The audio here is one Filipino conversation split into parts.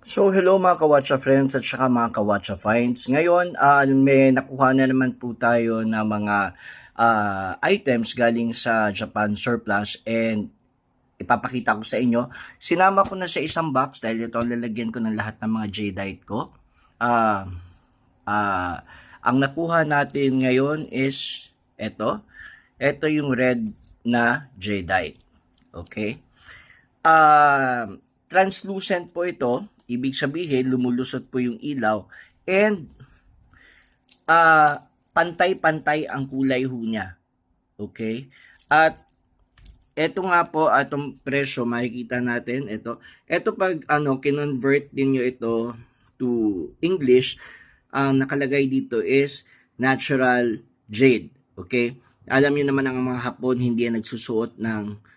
So hello mga Kawacha friends at saka mga Kawacha finds. Ngayon, may nakuha na naman po tayo na mga items galing sa Japan Surplus and ipapakita ko sa inyo. Sinama ko na sa isang box dahil ito ang lalagyan ko ng lahat ng mga Jadeite ko. Ah, ang nakuha natin ngayon is ito. Ito yung red na Jadeite. Okay? Translucent po ito. Ibig sabihin, lumulusot po yung ilaw and pantay-pantay ang kulay ho niya. Okay? At eto nga po, atong presyo, makikita natin, ito pag kinonvert niyo ito to English, ang nakalagay dito is natural jade. Okay? Alam niyo naman ang mga Hapon, hindi yan nagsusuot ng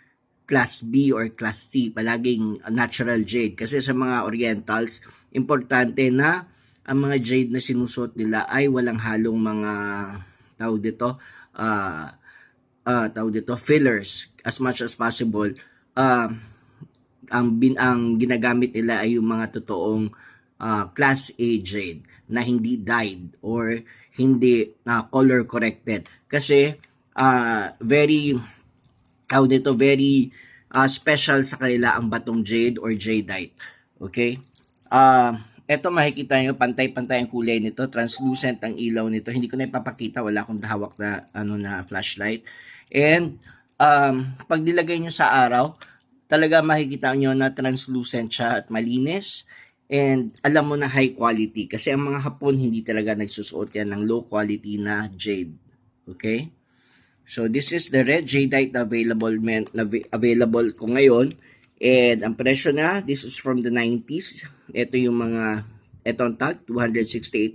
Class B or Class C, palaging natural jade. Kasi sa mga Orientals, importante na ang mga jade na sinusuot nila ay walang halong mga fillers as much as possible. Ang ginagamit nila ay yung mga totoong Class A jade na hindi dyed or hindi color corrected. Kasi very special sa kanila ang batong jade or jadeite. Okay? Ito makikita nyo, pantay-pantay ang kulay nito, translucent ang ilaw nito. Hindi ko na ipapakita, wala akong hawak na flashlight. And pag nilagay nyo sa araw, talaga makikita nyo na translucent siya at malinis. And alam mo na high quality kasi ang mga Hapon hindi talaga nagsusuot yan ng low quality na jade. Okay? So this is the red jadeite na available ko ngayon. And ang presyo na, this is from the 90s. Ito yung ang tag, $268.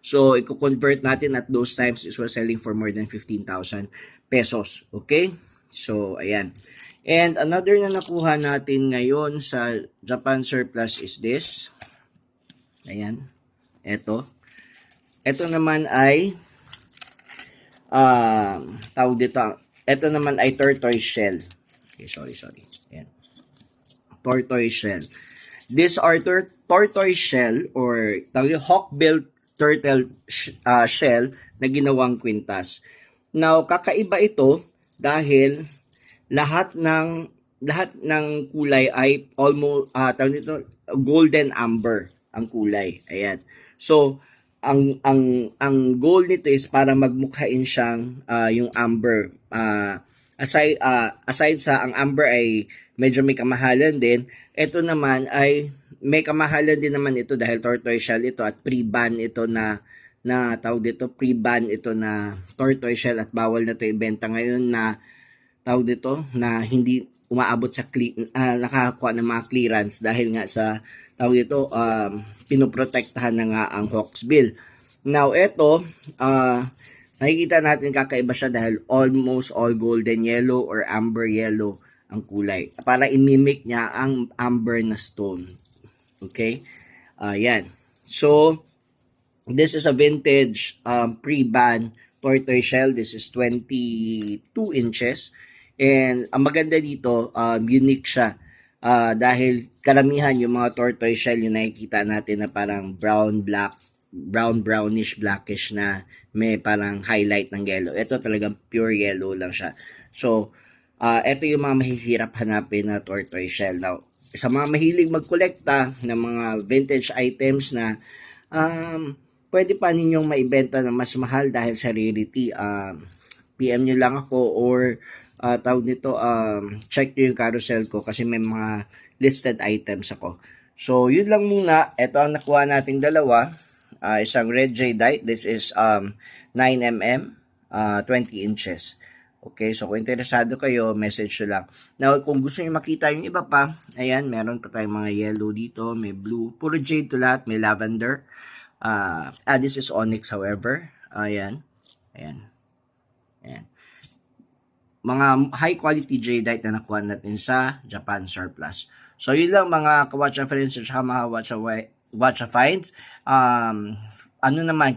So i-convert natin at those times it was selling for more than 15,000 pesos. Okay? So ayan. And another na nakuha natin ngayon sa Japan Surplus is this. Ayan. Ito naman ay tawag dito, ito naman ay tortoise shell. Okay, sorry. Ayan. Tortoise shell. These are tortoise shell or hawk-billed turtle shell na ginawang kwintas. Now, kakaiba ito dahil lahat ng kulay ay almost golden amber ang kulay. Ayan. So, ang goal nito is para magmukhain siyang yung amber. Aside sa ang amber ay medyo may kamahalan din, ito naman ay may kamahalan din naman ito dahil tortoise shell ito at pre-ban ito na pre-ban ito na tortoise shell at bawal na ito ibenta ngayon na na hindi umaabot sa nakakuha ng mga clearance dahil nga sa pinoprotektahan na nga ang hawksbill. Now, ito, nakikita natin kakaiba siya dahil almost all golden yellow or amber yellow ang kulay. Para imimic niya ang amber na stone. Okay? Yan. So, this is a vintage pre-ban tortoise shell. This is 22 inches. And ang maganda dito, unique siya. Dahil karamihan yung mga tortoise shell yung nakikita natin na parang brownish blackish na may parang highlight ng yellow. Ito talagang pure yellow lang siya. So, ito yung mga mahihirap hanapin na tortoise shell. Now, sa mga mahilig magkolekta ng mga vintage items na pwede pa ninyong maibenta na mas mahal dahil sa rarity, PM nyo lang ako or check nyo yung carousel ko kasi may mga listed items ako. So, yun lang muna. Ito ang nakuha nating dalawa. Isang red jadeite. This is 9mm, 20 inches. Okay, so kung interesado kayo, message nyo lang. Now, kung gusto nyo makita yung iba pa, ayan, meron pa tayong mga yellow dito, may blue. Puro jade to lahat, may lavender. This is onyx however. Ayan. Mga high quality jadeite na nakuha natin sa Japan Surplus. So yun lang mga Kawacha friends at mga Wacha finds.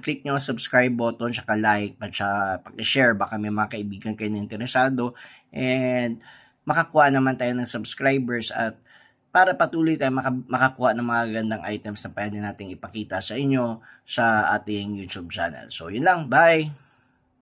Click nyo subscribe button, saka like, at paki-share, baka may mga kaibigan kayo na interesado. And makakuha naman tayo ng subscribers at para patuloy tayo makakuha ng mga gandang items na pwede nating ipakita sa inyo sa ating YouTube channel. So, yun lang. Bye!